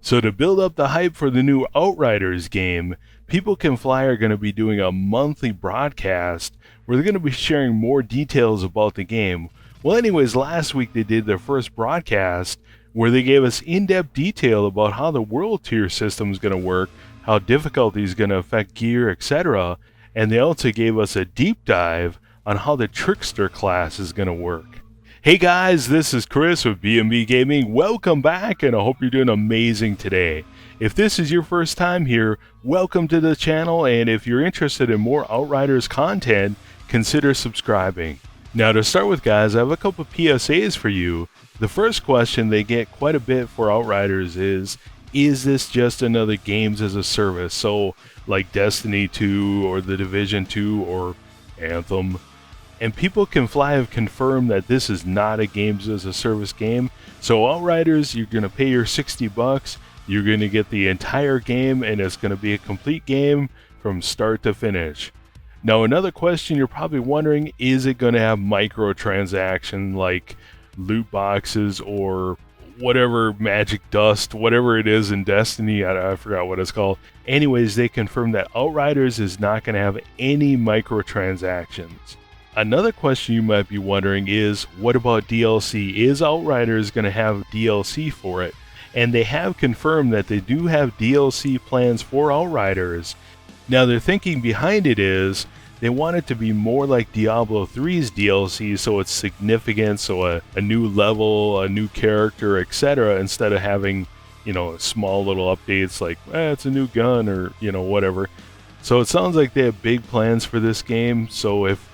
So to build up the hype for the new Outriders game, People Can Fly are going to be doing a monthly broadcast where they're going to be sharing more details about the game. Well, anyways, last week they did their first broadcast where they gave us in-depth detail about how the world tier system is going to work, how difficulty is going to affect gear, etc. And they also gave us a deep dive on how the Trickster Class is going to work. Hey guys, this is Chris with B&B Gaming. Welcome back, and I hope you're doing amazing today. If this is your first time here, welcome to the channel, and if you're interested in more Outriders content, consider subscribing. Now to start with, guys, I have a couple of PSAs for you. The first question they get quite a bit for Outriders is this just another games as a service? So like Destiny 2 or The Division 2 or Anthem. And People Can Fly have confirmed that this is not a games as a service game. So Outriders, you're going to pay your $60, you're going to get the entire game, and it's going to be a complete game from start to finish. Now another question you're probably wondering, is it going to have microtransaction like loot boxes or whatever magic dust, whatever it is in Destiny, I forgot what it's called. Anyways, they confirmed that Outriders is not going to have any microtransactions. Another question you might be wondering is, what about DLC? Is Outriders going to have DLC for it? And they have confirmed that they do have DLC plans for Outriders. Now their thinking behind it is, they want it to be more like Diablo 3's DLC, so it's significant, so a new level, a new character, etc., instead of having, small little updates like, it's a new gun or, whatever. So it sounds like they have big plans for this game, so if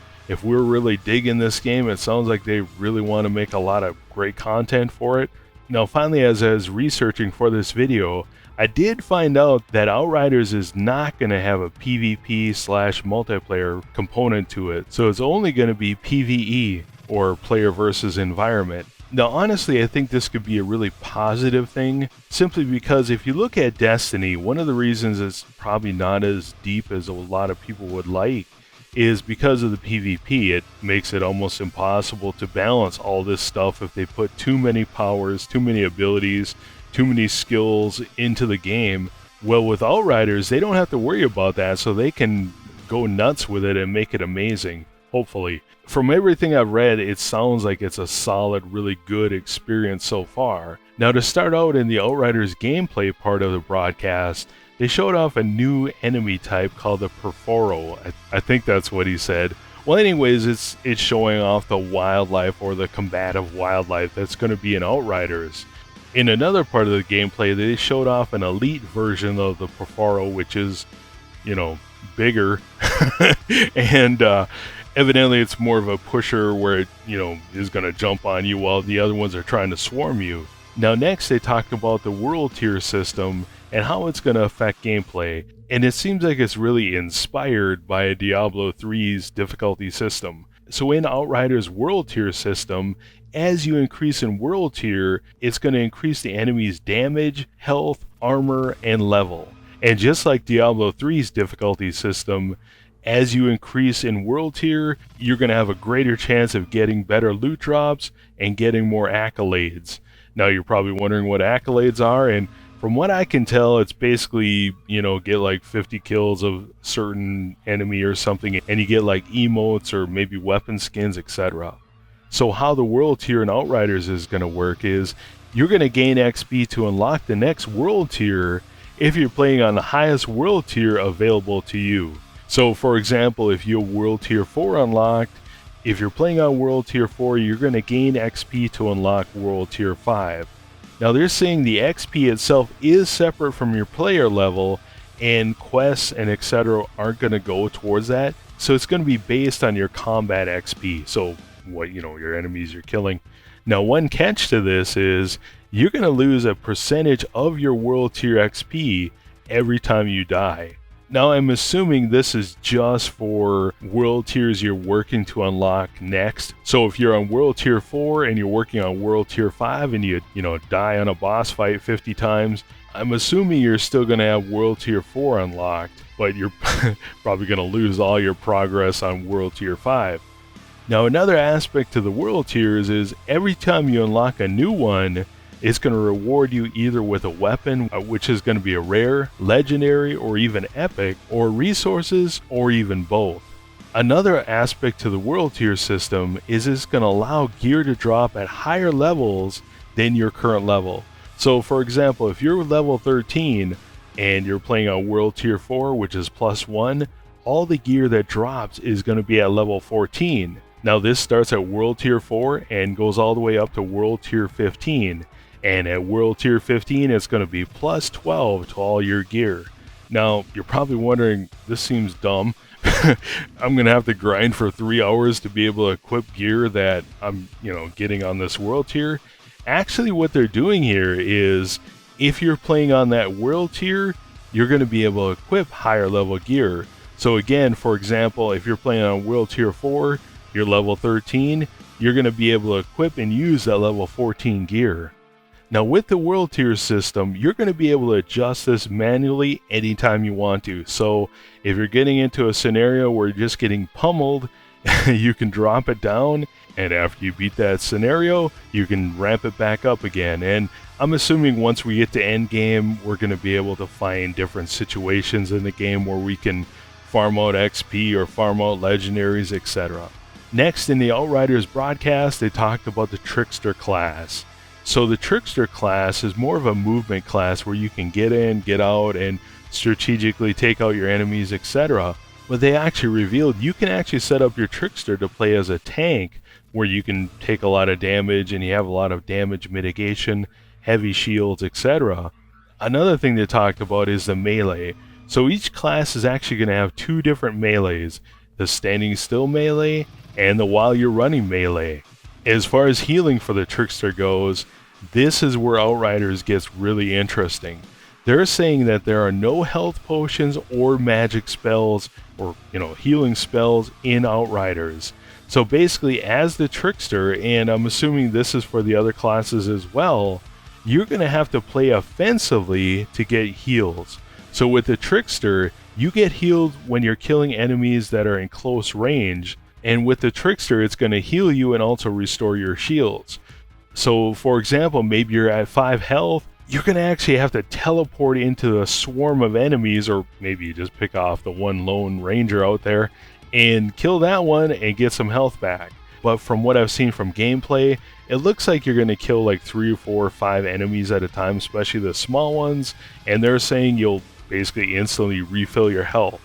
we're really digging this game, it sounds like they really want to make a lot of great content for it. Now finally, as I was researching for this video, I did find out that Outriders is not going to have a PvP/multiplayer component to it. So it's only going to be PvE, or player versus environment. Now honestly, I think this could be a really positive thing, simply because if you look at Destiny, one of the reasons it's probably not as deep as a lot of people would like is because of the PvP. It makes it almost impossible to balance all this stuff if they put too many powers, too many abilities, too many skills into the game. Well, with Outriders, they don't have to worry about that, so they can go nuts with it and make it amazing, hopefully. From everything I've read, it sounds like it's a solid, really good experience so far. Now to start out in the Outriders gameplay part of the broadcast, they showed off a new enemy type called the Perforo. I think that's what he said. Well, anyways, it's showing off the wildlife, or the combative wildlife that's going to be in Outriders. In another part of the gameplay, they showed off an elite version of the Perforo, which is, bigger. And evidently it's more of a pusher where it, is going to jump on you while the other ones are trying to swarm you. Now next, they talked about the world tier system and how it's going to affect gameplay, and it seems like it's really inspired by Diablo 3's difficulty system. So in Outriders' world tier system, as you increase in world tier, it's going to increase the enemy's damage, health, armor, and level. And just like Diablo 3's difficulty system, as you increase in world tier, you're going to have a greater chance of getting better loot drops and getting more accolades. Now you're probably wondering what accolades are, and from what I can tell, it's basically, get like 50 kills of certain enemy or something, and you get like emotes or maybe weapon skins, etc. So how the world tier in Outriders is going to work is, you're going to gain XP to unlock the next world tier if you're playing on the highest world tier available to you. So for example, if you have world tier 4 unlocked, if you're playing on world tier 4, you're going to gain XP to unlock world tier 5. Now they're saying the XP itself is separate from your player level, and quests and etc. aren't going to go towards that. So it's going to be based on your combat XP. So what, your enemies you're killing. Now one catch to this is, you're going to lose a percentage of your world tier XP every time you die. Now I'm assuming this is just for world tiers you're working to unlock next. So if you're on world tier 4 and you're working on world tier 5 and you die on a boss fight 50 times, I'm assuming you're still going to have world tier 4 unlocked, but you're probably going to lose all your progress on world tier 5. Now another aspect to the world tiers is, every time you unlock a new one, It's going to reward you either with a weapon, which is going to be a rare, legendary, or even epic, or resources, or even both. Another aspect to the world tier system is it's going to allow gear to drop at higher levels than your current level. So for example, if you're level 13 and you're playing on world tier 4, which is +1, all the gear that drops is going to be at level 14. Now this starts at world tier 4 and goes all the way up to world tier 15. And at world tier 15, it's going to be +12 to all your gear. Now, you're probably wondering, this seems dumb. I'm going to have to grind for 3 hours to be able to equip gear that I'm, getting on this world tier. Actually, what they're doing here is, if you're playing on that world tier, you're going to be able to equip higher level gear. So again, for example, if you're playing on world tier 4, you're level 13, you're going to be able to equip and use that level 14 gear. Now with the world tier system, you're going to be able to adjust this manually anytime you want to. So if you're getting into a scenario where you're just getting pummeled, you can drop it down, and after you beat that scenario, you can ramp it back up again. And I'm assuming once we get to end game, we're going to be able to find different situations in the game where we can farm out XP or farm out legendaries, etc. Next, in the Outriders broadcast, they talked about the Trickster Class. So the Trickster Class is more of a movement class where you can get in, get out, and strategically take out your enemies, etc. But they actually revealed you can actually set up your Trickster to play as a tank, where you can take a lot of damage and you have a lot of damage mitigation, heavy shields, etc. Another thing they talked about is the melee. So each class is actually going to have 2 different melees, the standing still melee and the while you're running melee. As far as healing for the Trickster goes, this is where Outriders gets really interesting. They're saying that there are no health potions or magic spells or healing spells in Outriders. So basically, as the Trickster, and I'm assuming this is for the other classes as well, you're going to have to play offensively to get heals. So with the Trickster, you get healed when you're killing enemies that are in close range, and with the Trickster, it's going to heal you and also restore your shields. So for example, maybe you're at 5 health, you're going to actually have to teleport into a swarm of enemies, or maybe you just pick off the one lone ranger out there and kill that one and get some health back. But from what I've seen from gameplay, it looks like you're going to kill like 3 or 4 or 5 enemies at a time, especially the small ones, and they're saying you'll basically instantly refill your health.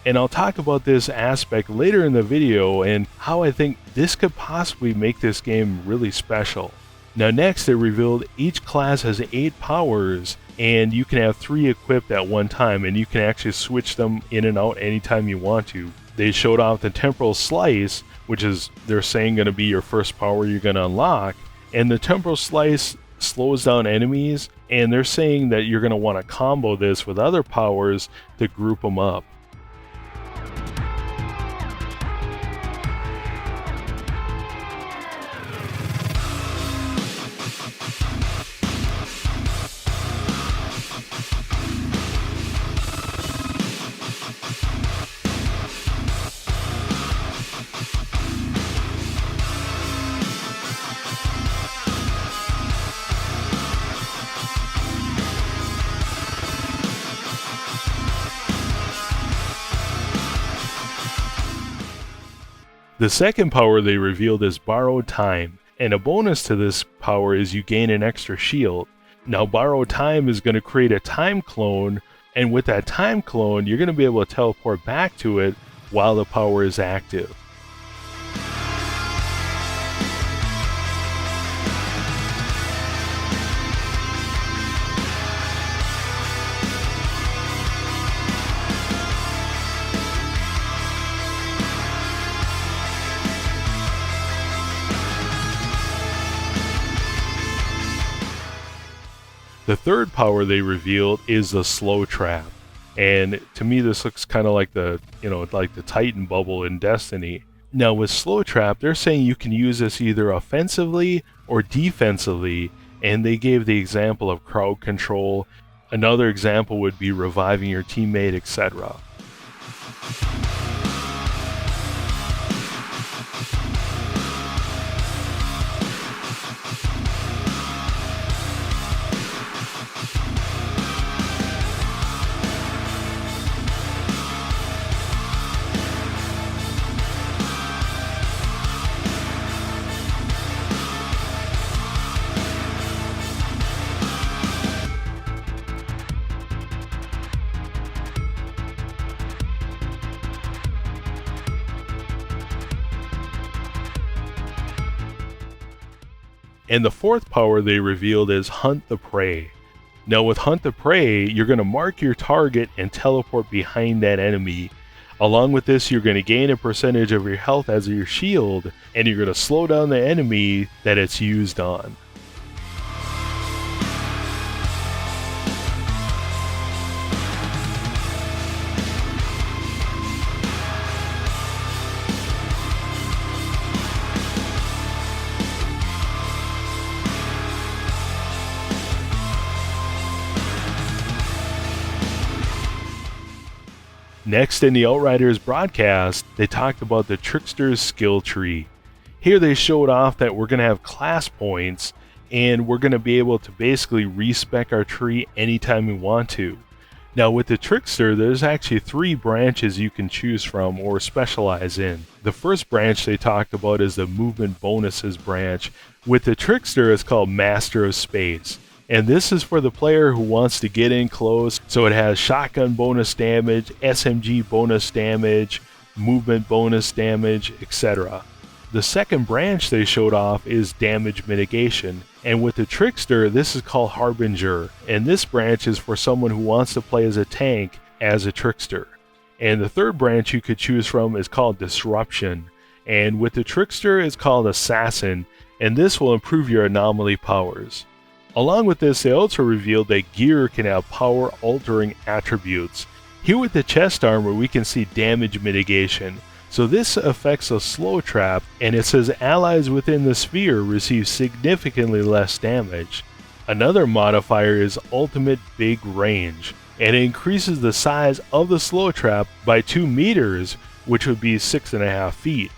And I'll talk about this aspect later in the video and how I think this could possibly make this game really special. Now next, they revealed each class has 8 powers, and you can have 3 equipped at one time, and you can actually switch them in and out anytime you want to. They showed off the Temporal Slice, which is, they're saying, going to be your first power you're going to unlock, and the Temporal Slice slows down enemies, and they're saying that you're going to want to combo this with other powers to group them up. The second power they revealed is Borrowed Time, and a bonus to this power is you gain an extra shield. Now Borrowed Time is going to create a time clone, and with that time clone you're going to be able to teleport back to it while the power is active. The third power they revealed is the Slow Trap, and to me this looks kind of like the Titan bubble in Destiny. Now with Slow Trap, they're saying you can use this either offensively or defensively, and they gave the example of crowd control. Another example would be reviving your teammate, etc. And the fourth power they revealed is Hunt the Prey. Now with Hunt the Prey, you're going to mark your target and teleport behind that enemy. Along with this, you're going to gain a percentage of your health as your shield, and you're going to slow down the enemy that it's used on. Next in the Outriders broadcast, they talked about the Trickster's skill tree. Here they showed off that we're going to have class points, and we're going to be able to basically respec our tree anytime we want to. Now with the Trickster, there's actually 3 branches you can choose from or specialize in. The first branch they talked about is the movement bonuses branch. With the Trickster, it's called Master of Space. And this is for the player who wants to get in close, so it has shotgun bonus damage, SMG bonus damage, movement bonus damage, etc. The second branch they showed off is damage mitigation, and with the Trickster this is called Harbinger, and this branch is for someone who wants to play as a tank as a Trickster. And the third branch you could choose from is called Disruption, and with the Trickster it's called Assassin, and this will improve your anomaly powers. Along with this, they also revealed that gear can have power-altering attributes. Here with the chest armor, we can see damage mitigation. So this affects a slow trap, and it says allies within the sphere receive significantly less damage. Another modifier is ultimate big range, and it increases the size of the slow trap by 2 meters, which would be 6.5 feet.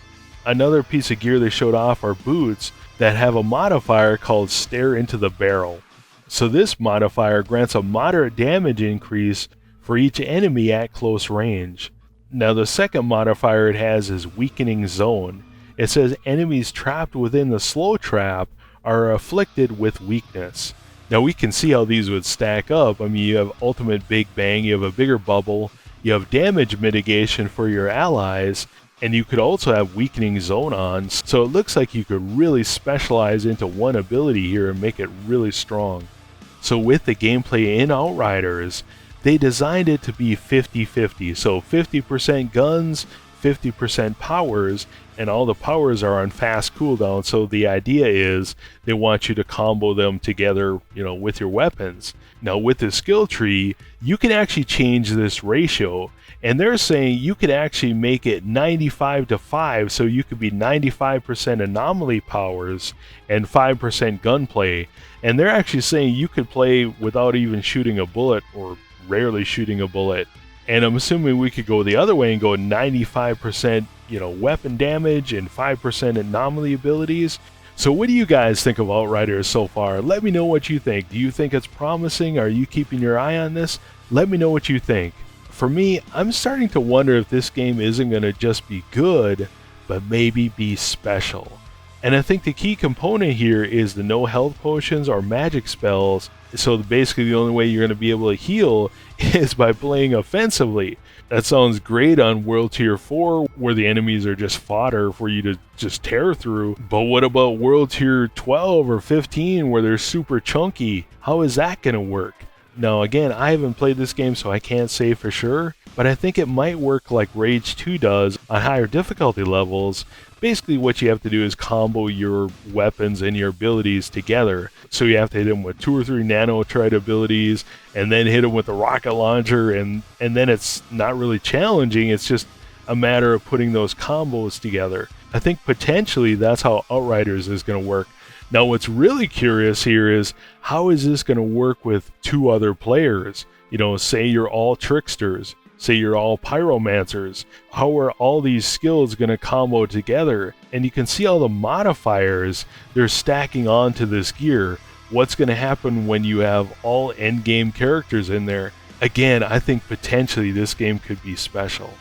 Another piece of gear they showed off are boots that have a modifier called Stare into the Barrel. So this modifier grants a moderate damage increase for each enemy at close range. Now the second modifier it has is Weakening Zone. It says enemies trapped within the slow trap are afflicted with weakness. Now we can see how these would stack up. I mean, you have Ultimate Big Bang, you have a bigger bubble, you have damage mitigation for your allies, and you could also have Weakening Zone on, so it looks like you could really specialize into one ability here and make it really strong. So with the gameplay in Outriders, they designed it to be 50-50, so 50% guns, 50% powers, and all the powers are on fast cooldown, so the idea is they want you to combo them together, with your weapons. Now with the skill tree, you can actually change this ratio, and they're saying you could actually make it 95-5, so you could be 95% anomaly powers and 5% gunplay. And they're actually saying you could play without even shooting a bullet or rarely shooting a bullet. And I'm assuming we could go the other way and go 95%, weapon damage and 5% anomaly abilities. So what do you guys think of Outriders so far? Let me know what you think. Do you think it's promising? Are you keeping your eye on this? Let me know what you think. For me, I'm starting to wonder if this game isn't going to just be good, but maybe be special. And I think the key component here is the no health potions or magic spells, so basically the only way you're going to be able to heal is by playing offensively. That sounds great on World Tier 4, where the enemies are just fodder for you to just tear through, but what about World Tier 12 or 15, where they're super chunky? How is that going to work? Now again, I haven't played this game, so I can't say for sure, but I think it might work like Rage 2 does on higher difficulty levels. Basically what you have to do is combo your weapons and your abilities together. So you have to hit them with 2 or 3 nanotrite abilities, and then hit them with a rocket launcher, and then it's not really challenging, it's just a matter of putting those combos together. I think potentially that's how Outriders is going to work. Now what's really curious here is, how is this going to work with 2 other players? Say you're all Tricksters, say you're all Pyromancers. How are all these skills going to combo together? And you can see all the modifiers they're stacking onto this gear. What's going to happen when you have all endgame characters in there? Again, I think potentially this game could be special.